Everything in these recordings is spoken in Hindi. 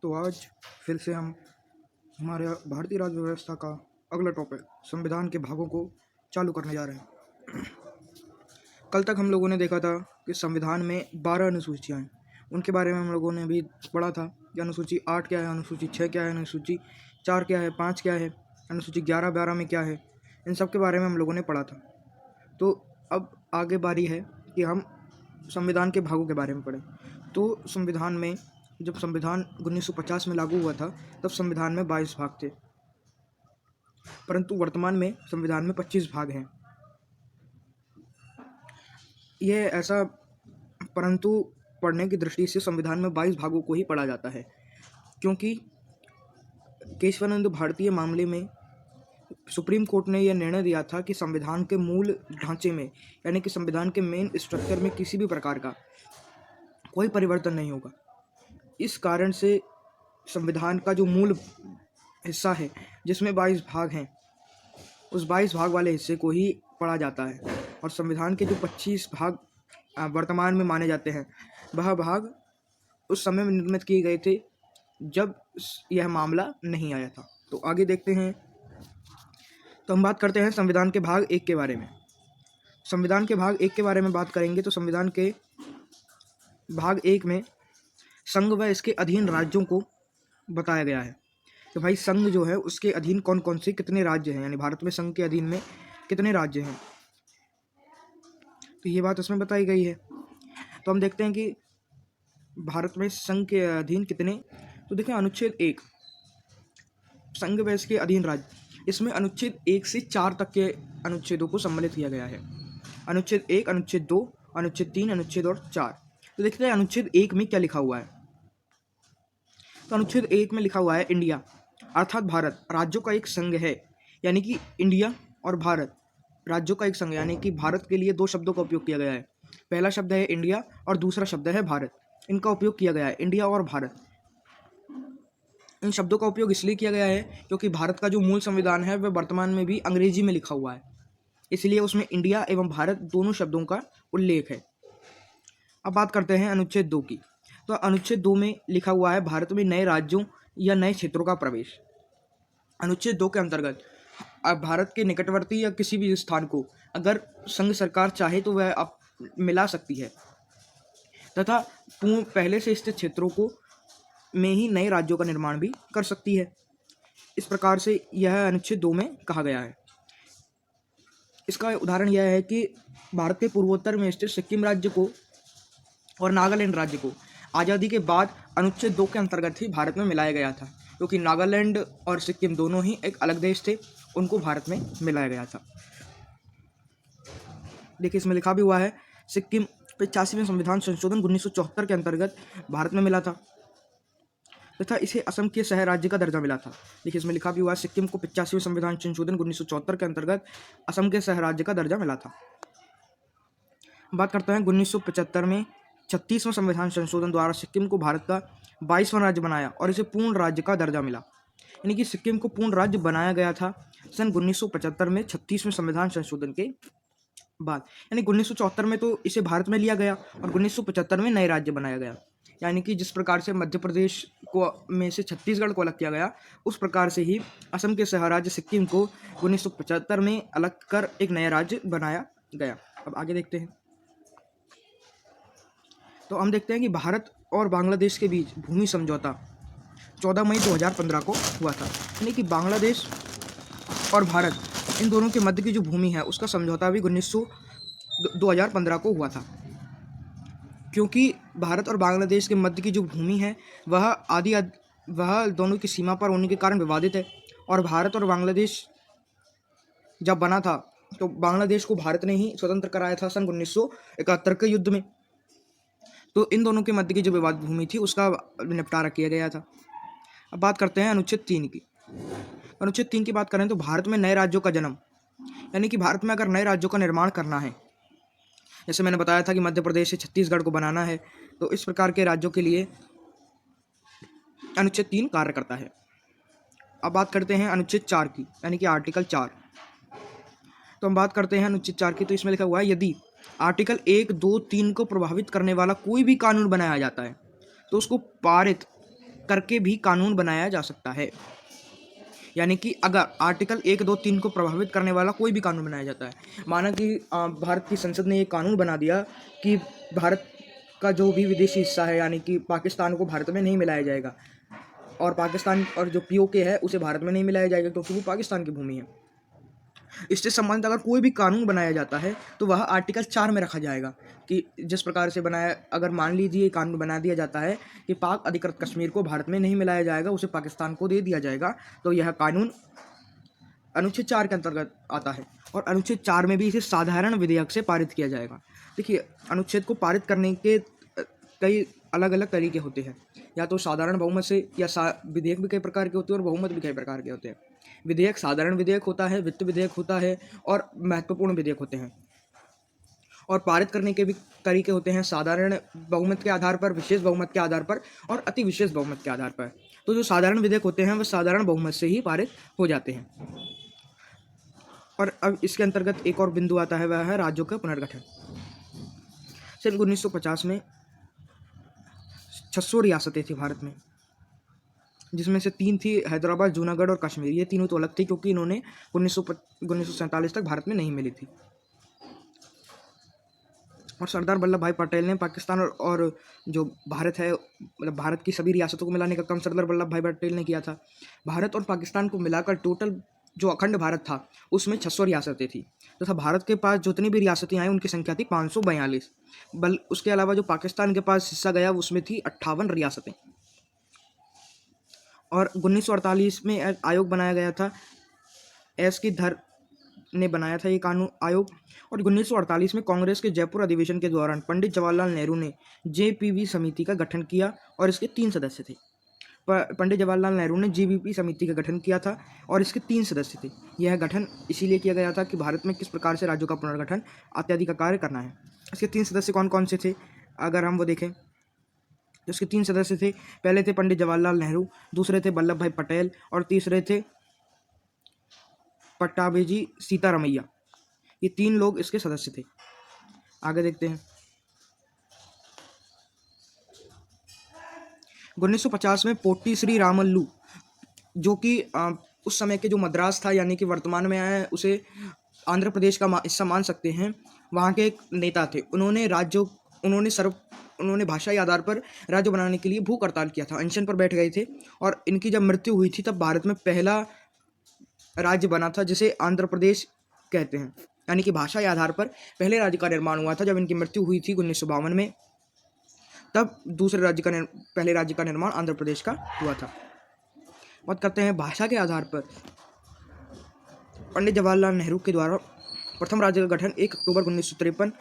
तो आज फिर से हम हमारे भारतीय राज्य व्यवस्था का अगला टॉपिक संविधान के भागों को चालू करने जा रहे हैं। कल तक हम लोगों ने देखा था कि संविधान में 12 अनुसूचियाँ हैं। उनके बारे में हम लोगों ने भी पढ़ा था कि अनुसूची 8 क्या है, अनुसूची 6 क्या है, अनुसूची 4 क्या है, 5 क्या है, अनुसूची 11, 12 में क्या है। इन सब के बारे में हम लोगों ने पढ़ा था। तो अब आगे बारी है कि हम संविधान के भागों के बारे में पढ़ें। तो संविधान में जब संविधान 1950 में लागू हुआ था तब संविधान में 22 भाग थे, परंतु वर्तमान में संविधान में 25 भाग हैं। यह ऐसा परंतु पढ़ने की दृष्टि से संविधान में 22 भागों को ही पढ़ा जाता है, क्योंकि केशवानंद भारतीय मामले में सुप्रीम कोर्ट ने यह निर्णय दिया था कि संविधान के मूल ढांचे में, यानी कि संविधान के मेन स्ट्रक्चर में किसी भी प्रकार का कोई परिवर्तन नहीं होगा। इस कारण से संविधान का जो मूल हिस्सा है जिसमें 22 भाग हैं, उस 22 भाग वाले हिस्से को ही पढ़ा जाता है। और संविधान के जो 25 भाग वर्तमान में माने जाते हैं, वह भाग उस समय में निर्मित किए गए थे जब यह मामला नहीं आया था। तो आगे देखते हैं। तो हम बात करते हैं संविधान के भाग 1 के बारे में। संविधान के भाग 1 के बारे में बात करेंगे तो संविधान के भाग 1 में संघ व इसके अधीन राज्यों को बताया गया है कि भाई संघ जो है उसके अधीन कौन कौन से कितने राज्य हैं, यानी भारत में संघ के अधीन में कितने राज्य हैं, तो ये बात उसमें बताई गई है। तो हम देखते हैं कि भारत में संघ के अधीन कितने, तो देखें अनुच्छेद 1 संघ व इसके अधीन राज्य, इसमें अनुच्छेद 1 से 4 तक के अनुच्छेदों को सम्मिलित किया गया है। अनुच्छेद 1, अनुच्छेद 2, अनुच्छेद 3, अनुच्छेद और 4। तो देखते हैं अनुच्छेद 1 में क्या लिखा हुआ है। तो अनुच्छेद 1 में लिखा हुआ है इंडिया अर्थात भारत राज्यों का एक संघ है, यानी कि इंडिया और भारत राज्यों का एक संघ, यानी कि भारत के लिए 2 शब्दों का उपयोग किया गया है। पहला शब्द है इंडिया और दूसरा शब्द है भारत। इनका उपयोग किया गया है, इंडिया और भारत। इन शब्दों का उपयोग इसलिए किया गया है क्योंकि भारत का जो मूल संविधान है वह वर्तमान में भी अंग्रेजी में लिखा हुआ है, इसलिए उसमें इंडिया एवं भारत दोनों शब्दों का उल्लेख है। अब बात करते हैं अनुच्छेद 2 की। तो अनुच्छेद 2 में लिखा हुआ है भारत में नए राज्यों या नए क्षेत्रों का प्रवेश। अनुच्छेद 2 के अंतर्गत भारत के निकटवर्ती या किसी भी स्थान को अगर संघ सरकार चाहे तो वह आप मिला सकती है, तथा पहले से स्थित क्षेत्रों को में ही नए राज्यों का निर्माण भी कर सकती है। इस प्रकार से यह अनुच्छेद 2 में कहा गया है। इसका उदाहरण यह है कि भारत के पूर्वोत्तर में स्थित सिक्किम राज्य को और नागालैंड राज्य को आज़ादी के बाद अनुच्छेद 2 के अंतर्गत ही भारत में मिलाया गया था, क्योंकि नागालैंड और सिक्किम दोनों ही एक अलग देश थे, उनको भारत में मिलाया गया था। देखिए इसमें लिखा भी हुआ है सिक्किम 85वें संविधान संशोधन 1974 के अंतर्गत भारत में मिला था तथा इसे असम के सह राज्य का दर्जा मिला था। देखिए इसमें लिखा भी हुआ है सिक्किम को 85वें संविधान संशोधन 1974 के अंतर्गत असम के सह राज्य का दर्जा मिला था। बात करते हैं 1975 में 36वां संविधान संशोधन द्वारा सिक्किम को भारत का 22वां राज्य बनाया और इसे पूर्ण राज्य का दर्जा मिला, यानी कि सिक्किम को पूर्ण राज्य बनाया गया था सन 1975 में 36वें संविधान संशोधन के बाद। यानी 1974 में तो इसे भारत में लिया गया और 1975 में नए राज्य बनाया गया। यानी कि जिस प्रकार से मध्य प्रदेश को में से छत्तीसगढ़ को अलग किया गया, उस प्रकार से ही असम के सह राज्य सिक्किम को 1975 में अलग कर एक नया राज्य बनाया गया। अब आगे देखते हैं। तो हम देखते हैं कि भारत और बांग्लादेश के बीच भूमि समझौता 14 मई 2015 को हुआ था, यानी कि बांग्लादेश और भारत इन दोनों के मध्य की जो भूमि है उसका समझौता भी 2015 को हुआ था, क्योंकि भारत और बांग्लादेश के मध्य की जो भूमि है वह दोनों की सीमा पर होने के कारण विवादित है। और भारत और बांग्लादेश जब बना था तो बांग्लादेश को भारत ने ही स्वतंत्र कराया था सन 1971 के युद्ध में। तो इन दोनों के मध्य की जो विवाद भूमि थी उसका निपटारा किया गया था। अब बात करते हैं अनुच्छेद 3 की। अनुच्छेद 3 की बात करें तो भारत में नए राज्यों का जन्म, यानी कि भारत में अगर नए राज्यों का निर्माण करना है, जैसे मैंने बताया था कि मध्य प्रदेश से छत्तीसगढ़ को बनाना है, तो इस प्रकार के राज्यों के लिए अनुच्छेद 3 कार्य करता है। अब बात करते हैं अनुच्छेद 4 की, यानी कि आर्टिकल 4। तो हम बात करते हैं अनुच्छेद 4 की। तो इसमें लिखा हुआ है यदि आर्टिकल 1, 2, 3 को प्रभावित करने वाला कोई भी कानून बनाया जाता है तो उसको पारित करके भी कानून बनाया जा सकता है। यानी कि अगर आर्टिकल 1, 2, 3 को प्रभावित करने वाला कोई भी कानून बनाया जाता है, माना कि भारत की संसद ने ये कानून बना दिया कि भारत का जो भी विदेशी हिस्सा है यानी कि पाकिस्तान को भारत में नहीं मिलाया जाएगा, और पाकिस्तान और जो पीओके है उसे भारत में नहीं मिलाया जाएगा क्योंकि वो पाकिस्तान की भूमि है। इससे संबंधित अगर कोई भी कानून बनाया जाता है तो वह आर्टिकल 4 में रखा जाएगा कि जिस प्रकार से बनाया, अगर मान लीजिए कानून बना दिया जाता है कि पाक अधिकृत कश्मीर को भारत में नहीं मिलाया जाएगा, उसे पाकिस्तान को दे दिया जाएगा, तो यह कानून अनुच्छेद 4 के अंतर्गत आता है और अनुच्छेद 4 में भी इसे साधारण विधेयक से पारित किया जाएगा। देखिए, अनुच्छेद को पारित करने के कई अलग अलग तरीके होते हैं, या तो साधारण बहुमत से, या विधेयक भी कई प्रकार के होते हैं और बहुमत भी कई प्रकार के होते हैं। विधेयक साधारण विधेयक होता है, वित्त विधेयक होता है और महत्वपूर्ण विधेयक होते हैं। और पारित करने के भी तरीके होते हैं, साधारण बहुमत के आधार पर, विशेष बहुमत के आधार पर और अति विशेष बहुमत के आधार पर। तो जो साधारण विधेयक होते हैं वह साधारण बहुमत से ही पारित हो जाते हैं। और अब इसके अंतर्गत एक और बिंदु आता है, वह है राज्यों का पुनर्गठन। सन 1950 में 600 रियासतें थी भारत में, जिसमें से 3 थी हैदराबाद, जूनागढ़ और कश्मीर। ये तीनों तो अलग थी क्योंकि इन्होंने 1947 तक भारत में नहीं मिली थी। और सरदार वल्लभ भाई पटेल ने पाकिस्तान और जो भारत है, मतलब भारत की सभी रियासतों को मिलाने का काम सरदार वल्लभ भाई पटेल ने किया था। भारत और पाकिस्तान को मिलाकर टोटल जो अखंड भारत था उसमें 600 रियासतें थी, तथा भारत के पास जितनी भी रियासतें आई उनकी संख्या थी 542। उसके अलावा जो पाकिस्तान के पास हिस्सा गया उसमें थी 58 रियासतें। और 1948 में आयोग बनाया गया था, एस की धर ने बनाया था ये कानून आयोग। और 1948 में कांग्रेस के जयपुर अधिवेशन के दौरान पंडित जवाहरलाल नेहरू ने जेपीवी समिति का गठन किया और इसके 3 सदस्य थे। पंडित जवाहरलाल नेहरू ने जेवीपी समिति का गठन किया था और इसके 3 सदस्य थे। यह गठन इसीलिए किया गया था कि भारत में किस प्रकार से राज्यों का पुनर्गठन इत्यादि का कार्य करना है। इसके 3 सदस्य कौन कौन से थे अगर हम वो देखें, तो इसके 3 सदस्य थे। पहले थे पंडित जवाहरलाल नेहरू, दूसरे थे वल्लभ भाई पटेल और तीसरे थे पट्टाभी सीतारमैया। ये 3 लोग इसके सदस्य थे। आगे देखते हैं। 1950 में पोट्टी श्री रामल्लू, जो कि उस समय के जो मद्रास था यानी कि वर्तमान में है उसे आंध्र प्रदेश का हिस्सा मान सकते हैं, वहाँ के एक नेता थे। उन्होंने भाषाई आधार पर राज्य बनाने के लिए भूख हड़ताल किया था, अनशन पर बैठ गए थे। और इनकी जब मृत्यु हुई थी तब भारत में पहला राज्य बना था जिसे आंध्र प्रदेश कहते हैं, यानी कि भाषाई आधार पर पहले राज्य का निर्माण हुआ था। जब इनकी मृत्यु हुई थी 1952 में, तब पहले राज्य का निर्माण आंध्र प्रदेश का हुआ था। बात करते हैं भाषा के आधार पर। पंडित जवाहरलाल नेहरू के द्वारा प्रथम राज्य का गठन 1 अक्टूबर 1953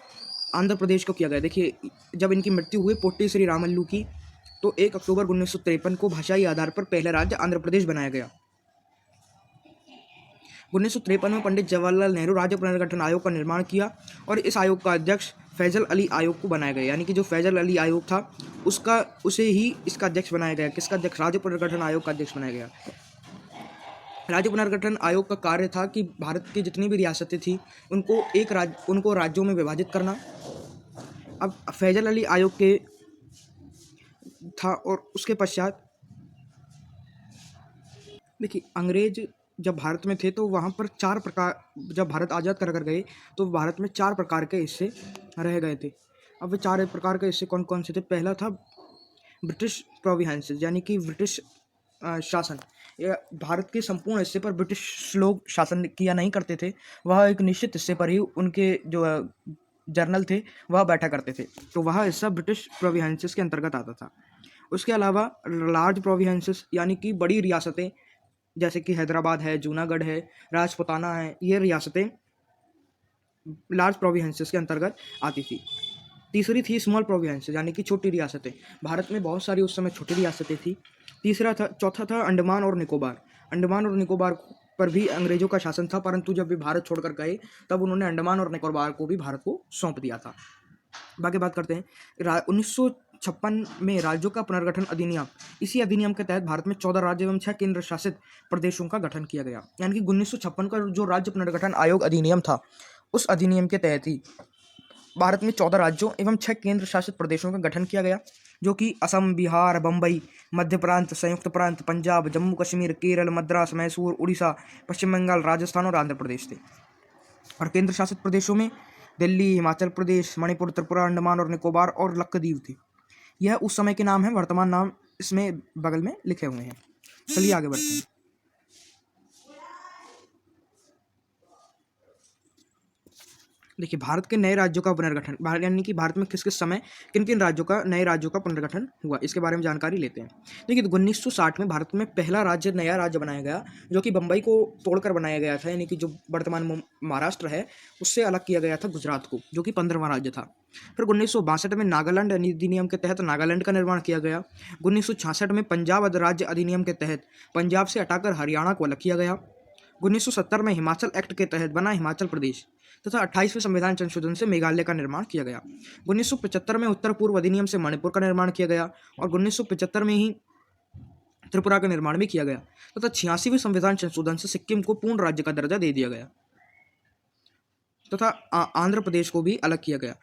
आंध्र प्रदेश को किया गया। देखिए, जब इनकी मृत्यु हुई पोट्टी श्री रामल्लू की, तो 1 अक्टूबर 1953 को भाषाई आधार पर पहला राज्य आंध्र प्रदेश बनाया गया। 1953 में पंडित जवाहरलाल नेहरू राज्य पुनर्गठन आयोग का निर्माण किया और इस आयोग का अध्यक्ष फैजल अली आयोग को बनाया गया, यानी कि जो फैजल अली आयोग था उसे ही इसका अध्यक्ष बनाया गया। किसका अध्यक्ष? राज्य पुनर्गठन आयोग का अध्यक्ष बनाया गया। राज्य पुनर्गठन आयोग का कार्य था कि भारत की जितनी भी रियासतें थी उनको राज्यों में विभाजित करना। अब फैजल अली आयोग के था और उसके पश्चात देखिए, अंग्रेज जब भारत में थे तो वहाँ पर 4 प्रकार, जब भारत आज़ाद कर गए तो भारत में 4 प्रकार के हिस्से रह गए थे। अब वे 4 प्रकार के हिस्से कौन कौन से थे? पहला था ब्रिटिश प्रोविंसेस, यानी कि ब्रिटिश शासन। भारत के संपूर्ण हिस्से पर ब्रिटिश लोग शासन किया नहीं करते थे, वह एक निश्चित हिस्से पर ही उनके जो जर्नल थे वह बैठा करते थे, तो वह हिस्सा ब्रिटिश प्रोविंसेस के अंतर्गत आता था। उसके अलावा लार्ज प्रोविंसेस, यानी कि बड़ी रियासतें जैसे कि हैदराबाद है, जूनागढ़ है, राजपुताना है, ये रियासतें लार्ज प्रोविंसेस के अंतर्गत आती थी। तीसरी थी स्मॉल प्रोविंसेस, यानी कि छोटी रियासतें। भारत में बहुत सारी उस समय छोटी रियासतें थी। चौथा था अंडमान और निकोबार। अंडमान और निकोबार पर भी अंग्रेजों का शासन था, परंतु जब वे भारत छोड़कर गए तब उन्होंने अंडमान और निकोबार को भी भारत को सौंप दिया था। बाकी बात करते हैं 1956 में राज्यों का पुनर्गठन अधिनियम। इसी अधिनियम के तहत भारत में 14 राज्य एवं 6 केंद्र शासित प्रदेशों का गठन किया गया। यानी कि 1956 का जो राज्य पुनर्गठन आयोग अधिनियम था, उस अधिनियम के तहत ही भारत में 14 राज्यों एवं 6 केंद्र शासित प्रदेशों का गठन किया गया। जो कि असम, बिहार, बम्बई, मध्य प्रांत, संयुक्त प्रांत, पंजाब, जम्मू कश्मीर, केरल, मद्रास, मैसूर, उड़ीसा, पश्चिम बंगाल, राजस्थान और आंध्र प्रदेश थे। और केंद्र शासित प्रदेशों में दिल्ली, हिमाचल प्रदेश, मणिपुर, त्रिपुरा, अंडमान और निकोबार और लक्षद्वीप थे। यह उस समय के नाम है, वर्तमान नाम इसमें बगल में लिखे हुए हैं। चलिए आगे बढ़ते हैं। देखिए, भारत के नए राज्यों का पुनर्गठन, यानी कि भारत में किस किस समय किन किन राज्यों का, नए राज्यों का पुनर्गठन हुआ, इसके बारे में जानकारी लेते हैं। देखिए, 1960 में भारत में पहला राज्य, नया राज्य बनाया गया, जो कि बम्बई को तोड़कर बनाया गया था, यानी कि जो वर्तमान महाराष्ट्र है उससे अलग किया गया था गुजरात को, जो कि 15वां राज्य था। फिर 1962 में नागालैंड अधिनियम के तहत नागालैंड का निर्माण किया गया। 1966 में पंजाब राज्य अधिनियम के तहत पंजाब से हटाकर हरियाणा को अलग किया गया। 1970 में हिमाचल एक्ट के तहत बना हिमाचल प्रदेश तथा 28वें संविधान संशोधन से मेघालय का निर्माण किया गया। 1975 में उत्तर पूर्व अधिनियम से मणिपुर का निर्माण किया गया और 1975 में ही त्रिपुरा का निर्माण भी किया गया तथा 86वें संविधान संशोधन से सिक्किम को पूर्ण राज्य का दर्जा दे दिया गया तथा आंध्र प्रदेश को भी अलग किया गया।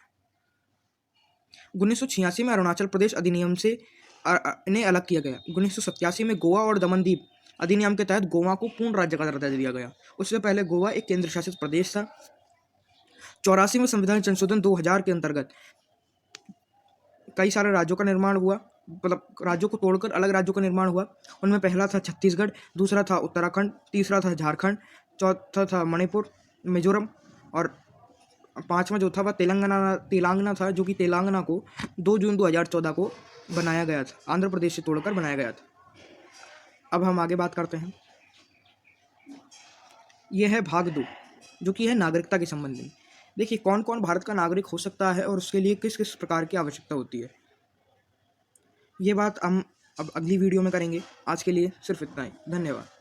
1986 में अरुणाचल प्रदेश अधिनियम से इन्हें अलग किया गया। 1987 में गोवा और दमन दीप अधिनियम के तहत गोवा को पूर्ण राज्य का दर्जा दिया गया। उससे पहले गोवा एक केंद्र शासित प्रदेश था। 84 में संविधान संशोधन 2000 के अंतर्गत कई सारे राज्यों का निर्माण हुआ, मतलब राज्यों को तोड़कर अलग राज्यों का निर्माण हुआ। उनमें पहला था छत्तीसगढ़, दूसरा था उत्तराखंड, तीसरा था झारखंड, चौथा था मणिपुर, मिजोरम और पांचवा जो था वह तेलंगाना था, जो कि तेलंगाना को 2 जून 2014 को बनाया गया था, आंध्र प्रदेश से तोड़कर बनाया गया था। अब हम आगे बात करते हैं। यह है भाग 2, जो कि है नागरिकता के संबंध में। देखिए, कौन कौन भारत का नागरिक हो सकता है और उसके लिए किस किस प्रकार की आवश्यकता होती है, ये बात हम अब अगली वीडियो में करेंगे। आज के लिए सिर्फ इतना ही। धन्यवाद।